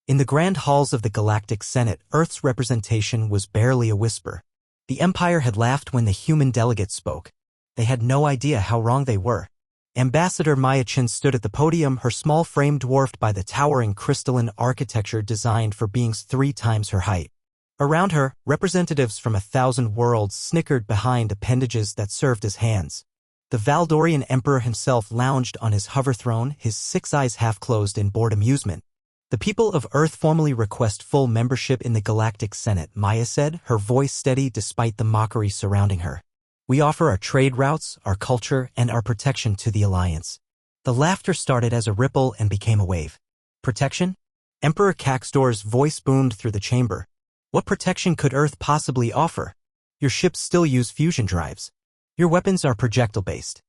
In the grand halls of the Galactic Senate, Earth's representation was barely a whisper. The Empire had laughed when the human delegates spoke. They had no idea how wrong they were. Ambassador Maya Chen stood at the podium, her small frame dwarfed by the towering crystalline architecture designed for beings 3 times her height. Around her, representatives from 1,000 worlds snickered behind appendages that served as hands. The Valdorian Emperor himself lounged on his hover throne, his 6 eyes half-closed in bored amusement. The people of Earth formally request full membership in the Galactic Senate, Maya said, her voice steady despite the mockery surrounding her. We offer our trade routes, our culture, and our protection to the Alliance. The laughter started as a ripple and became a wave. Protection? Emperor Caxtor's voice boomed through the chamber. What protection could Earth possibly offer? Your ships still use fusion drives. Your weapons are projectile-based.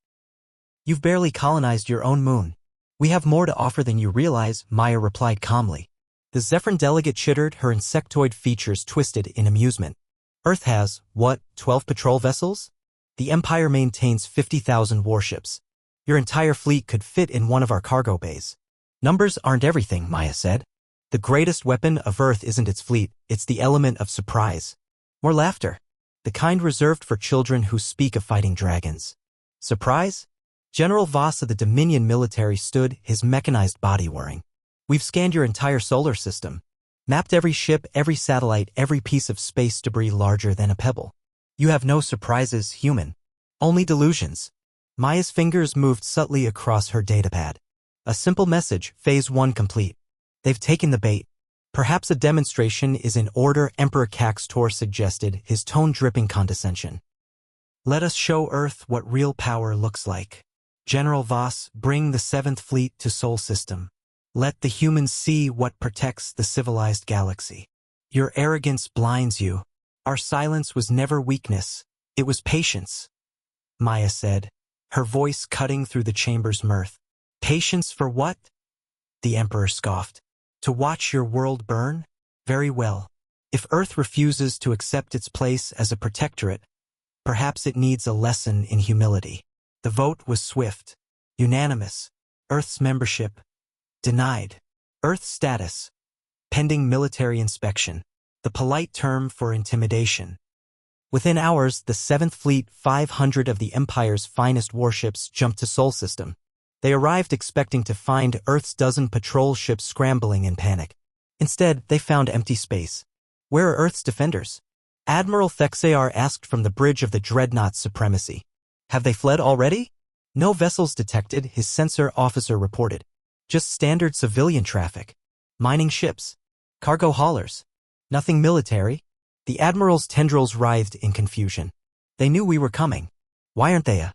You've barely colonized your own moon. We have more to offer than you realize, Maya replied calmly. The Zephyrin delegate chittered, her insectoid features twisted in amusement. Earth has, what, 12 patrol vessels? The Empire maintains 50,000 warships. Your entire fleet could fit in one of our cargo bays. Numbers aren't everything, Maya said. The greatest weapon of Earth isn't its fleet, it's the element of surprise. More laughter. The kind reserved for children who speak of fighting dragons. Surprise? General Voss of the Dominion military stood, his mechanized body whirring. We've scanned your entire solar system. Mapped every ship, every satellite, every piece of space debris larger than a pebble. You have no surprises, human. Only delusions. Maya's fingers moved subtly across her datapad. A simple message, Phase 1 complete. They've taken the bait. Perhaps a demonstration is in order, Emperor Caxtor suggested, his tone dripping condescension. Let us show Earth what real power looks like. General Voss, bring the 7th Fleet to Sol System. Let the humans see what protects the civilized galaxy. Your arrogance blinds you. Our silence was never weakness, it was patience. Maya said, her voice cutting through the chamber's mirth. Patience for what? The Emperor scoffed. To watch your world burn? Very well. If Earth refuses to accept its place as a protectorate, perhaps it needs a lesson in humility. The vote was swift, unanimous. Earth's membership denied. Earth's status pending military inspection, the polite term for intimidation. Within hours, the 7th Fleet, 500 of the Empire's finest warships, jumped to Sol System. They arrived expecting to find Earth's dozen patrol ships scrambling in panic. Instead, they found empty space. Where are Earth's defenders? Admiral Thexar asked from the bridge of the Dreadnought's supremacy. Have they fled already? No vessels detected, his sensor officer reported. Just standard civilian traffic. Mining ships. Cargo haulers. Nothing military. The Admiral's tendrils writhed in confusion. They knew we were coming. Why aren't they?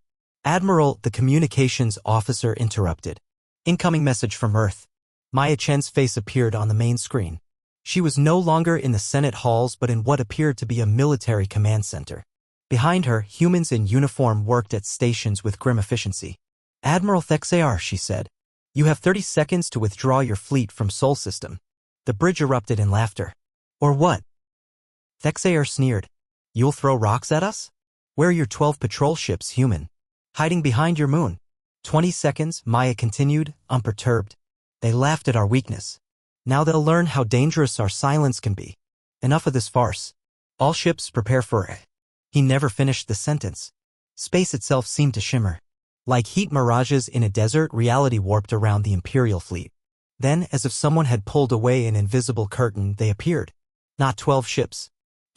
Admiral, the communications officer interrupted. Incoming message from Earth. Maya Chen's face appeared on the main screen. She was no longer in the Senate halls but in what appeared to be a military command center. Behind her, humans in uniform worked at stations with grim efficiency. Admiral Thexar, she said. You have 30 seconds to withdraw your fleet from Sol System. The bridge erupted in laughter. Or what? Thexar sneered. You'll throw rocks at us? Where are your 12 patrol ships, human? Hiding behind your moon. 20 seconds, Maya continued, unperturbed. They laughed at our weakness. Now they'll learn how dangerous our silence can be. Enough of this farce. All ships prepare for it. He never finished the sentence. Space itself seemed to shimmer. Like heat mirages in a desert, reality warped around the Imperial fleet. Then, as if someone had pulled away an invisible curtain, they appeared. Not 12 ships.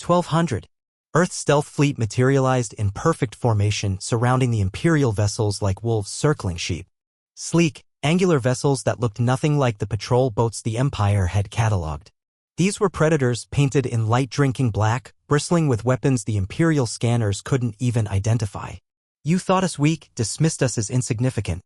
1,200. Earth's stealth fleet materialized in perfect formation, surrounding the Imperial vessels like wolves circling sheep. Sleek, angular vessels that looked nothing like the patrol boats the Empire had catalogued. These were predators painted in light drinking black, bristling with weapons the Imperial scanners couldn't even identify. You thought us weak, dismissed us as insignificant.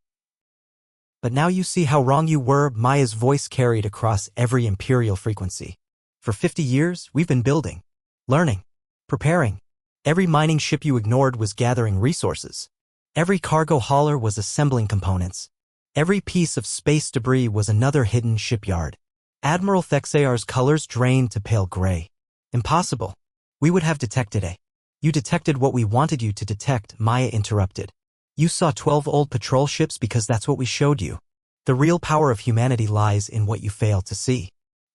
But now you see how wrong you were, Maya's voice carried across every Imperial frequency. For 50 years, we've been building, learning, preparing. Every mining ship you ignored was gathering resources. Every cargo hauler was assembling components. Every piece of space debris was another hidden shipyard. Admiral Thexar's colors drained to pale gray. Impossible. We would have detected it. You detected what we wanted you to detect, Maya interrupted. You saw 12 old patrol ships because that's what we showed you. The real power of humanity lies in what you failed to see.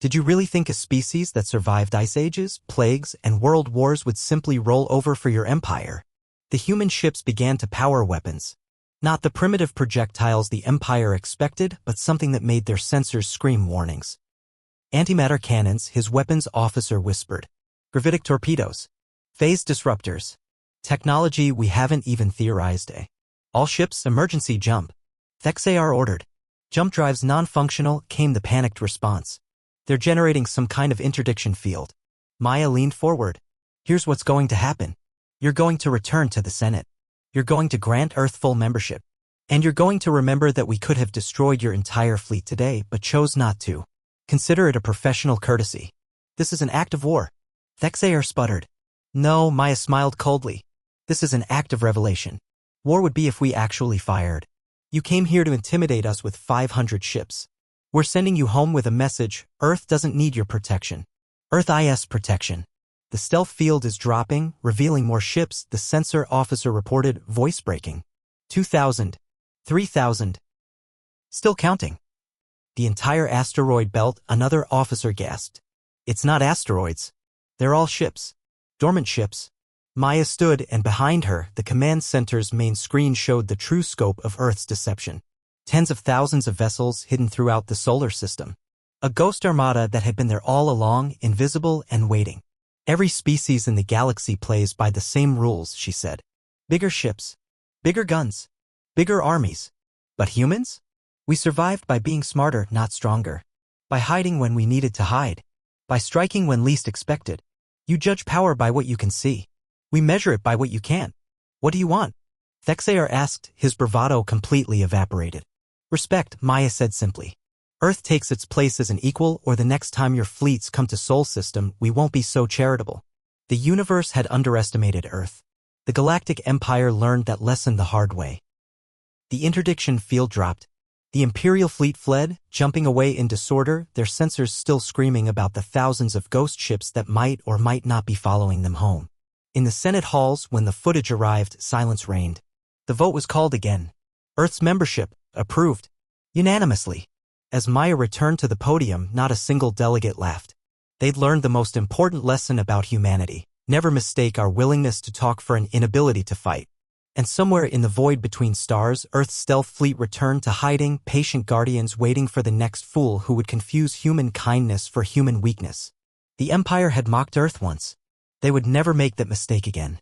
Did you really think a species that survived ice ages, plagues, and world wars would simply roll over for your empire? The human ships began to power weapons. Not the primitive projectiles the Empire expected, but something that made their sensors scream warnings. Antimatter cannons, his weapons officer whispered. Gravitic torpedoes. Phase disruptors. Technology we haven't even theorized. All ships, emergency jump. Thexar ordered. Jump drives non-functional, came the panicked response. They're generating some kind of interdiction field. Maya leaned forward. Here's what's going to happen. You're going to return to the Senate. You're going to grant Earth full membership. And you're going to remember that we could have destroyed your entire fleet today, but chose not to. Consider it a professional courtesy. This is an act of war. Thexar sputtered. No, Maya smiled coldly. This is an act of revelation. War would be if we actually fired. You came here to intimidate us with 500 ships. We're sending you home with a message. Earth doesn't need your protection. Earth is protection. The stealth field is dropping, revealing more ships, the sensor officer reported, voice breaking. 2,000. 3,000. Still counting. The entire asteroid belt, another officer gasped. It's not asteroids. They're all ships. Dormant ships. Maya stood, and behind her, the command center's main screen showed the true scope of Earth's deception. Tens of thousands of vessels hidden throughout the solar system. A ghost armada that had been there all along, invisible and waiting. Every species in the galaxy plays by the same rules, she said. Bigger ships. Bigger guns. Bigger armies. But humans? We survived by being smarter, not stronger. By hiding when we needed to hide. By striking when least expected. You judge power by what you can see. We measure it by what you can't. What do you want? Thexar asked, his bravado completely evaporated. Respect, Maya said simply. Earth takes its place as an equal, or the next time your fleets come to Sol System, we won't be so charitable. The universe had underestimated Earth. The Galactic Empire learned that lesson the hard way. The interdiction field dropped. The Imperial fleet fled, jumping away in disorder, their sensors still screaming about the thousands of ghost ships that might or might not be following them home. In the Senate halls, when the footage arrived, silence reigned. The vote was called again. Earth's membership, approved. Unanimously. As Maya returned to the podium, not a single delegate laughed. They'd learned the most important lesson about humanity. Never mistake our willingness to talk for an inability to fight. And somewhere in the void between stars, Earth's stealth fleet returned to hiding, patient guardians waiting for the next fool who would confuse human kindness for human weakness. The Empire had mocked Earth once. They would never make that mistake again.